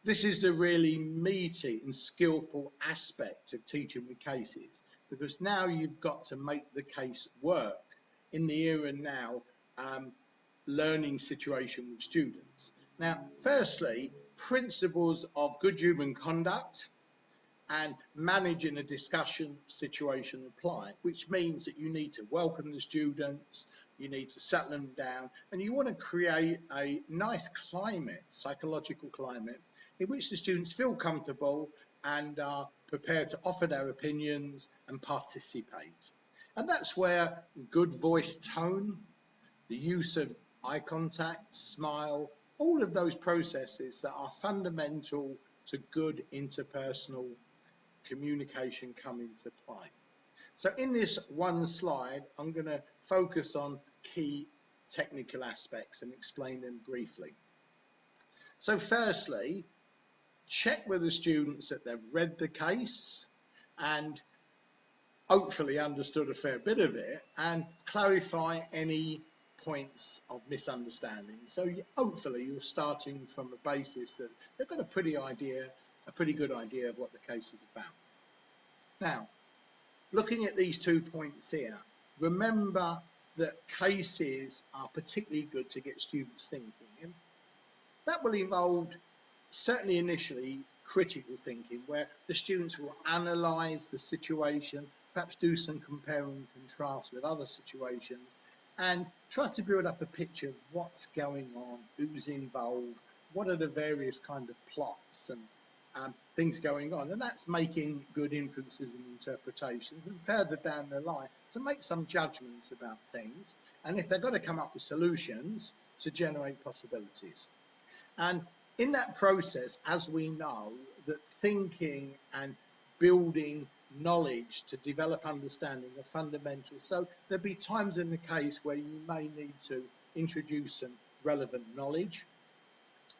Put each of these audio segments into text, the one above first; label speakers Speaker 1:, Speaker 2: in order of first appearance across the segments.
Speaker 1: This is the really meaty and skillful aspect of teaching with cases, because now you've got to make the case work in the here and now learning situation with students. Now, firstly, principles of good human conduct and managing a discussion situation apply, which means that you need to welcome the students, you need to settle them down, and you want to create a nice climate, psychological climate, in which the students feel comfortable and are prepared to offer their opinions and participate. And that's where good voice tone, the use of eye contact, smile, all of those processes that are fundamental to good interpersonal communication come into play. So in this one slide, I'm going to focus on key technical aspects and explain them briefly. So firstly, check with the students that they've read the case and hopefully understood a fair bit of it, and clarify any points of misunderstanding. So hopefully you're starting from a basis that they've got a pretty good idea of what the case is about. Now, looking at these 2 points here, remember that cases are particularly good to get students thinking. That will involve, certainly initially, critical thinking, where the students will analyse the situation, perhaps do some compare and contrast with other situations, and try to build up a picture of what's going on, who's involved, what are the various kind of plots and things going on. And that's making good inferences and interpretations, and further down the line to make some judgments about things, and if they've got to come up with solutions, to generate possibilities. And in that process, as we know, that thinking and building knowledge to develop understanding are fundamental. So there'll be times in the case where you may need to introduce some relevant knowledge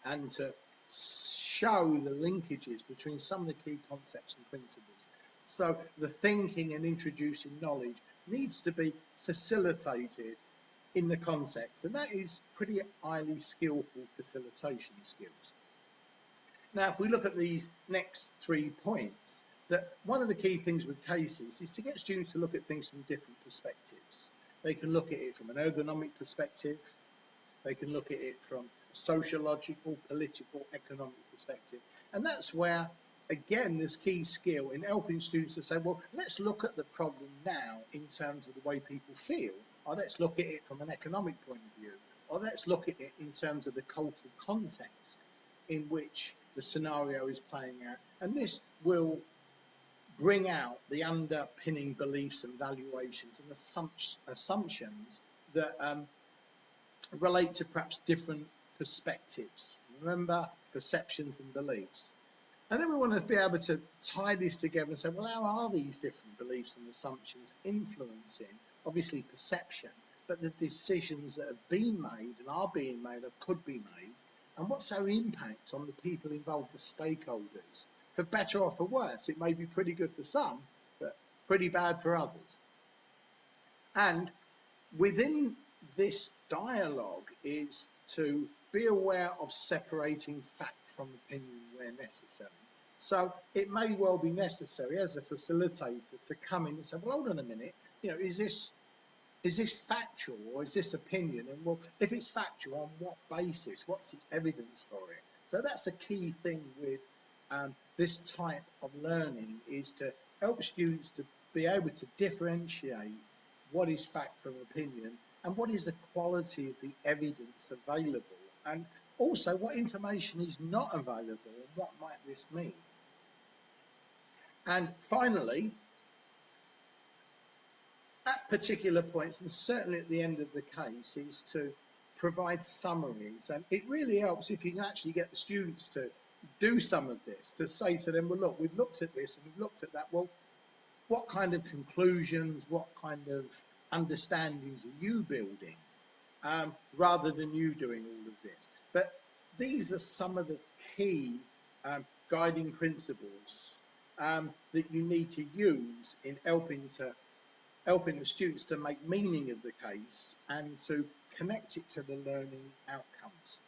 Speaker 1: and to show the linkages between some of the key concepts and principles. So the thinking and introducing knowledge needs to be facilitated in the context, and that is pretty highly skillful facilitation skills. Now, if we look at these next 3 points, that one of the key things with cases is to get students to look at things from different perspectives. They can look at it from an ergonomic perspective, they can look at it from a sociological, political, economic perspective, and that's where, again, this key skill in helping students to say, well, let's look at the problem now in terms of the way people feel, or let's look at it from an economic point of view, or let's look at it in terms of the cultural context in which the scenario is playing out. And this will bring out the underpinning beliefs and valuations and assumptions that relate to perhaps different perspectives. Remember, perceptions and beliefs. And then we want to be able to tie this together and say, well, how are these different beliefs and assumptions influencing, obviously, perception, but the decisions that have been made and are being made or could be made, and what's their impact on the people involved, the stakeholders? For better or for worse, it may be pretty good for some, but pretty bad for others. And within this dialogue is to be aware of separating fact from opinion where necessary. So it may well be necessary as a facilitator to come in and say, well, hold on a minute, is this factual or is this opinion? And well, if it's factual, on what basis? What's the evidence for it? So that's a key thing with this type of learning, is to help students to be able to differentiate what is fact from opinion and what is the quality of the evidence available, and also what information is not available and what might this mean. And finally, at particular points, and certainly at the end of the case, is to provide summaries. And it really helps if you can actually get the students to do some of this, to say to them, well, look, we've looked at this and we've looked at that. Well, what kind of conclusions, what kind of understandings are you building, rather than you doing all of this? But these are some of the key guiding principles that you need to use in helping the students to make meaning of the case and to connect it to the learning outcomes.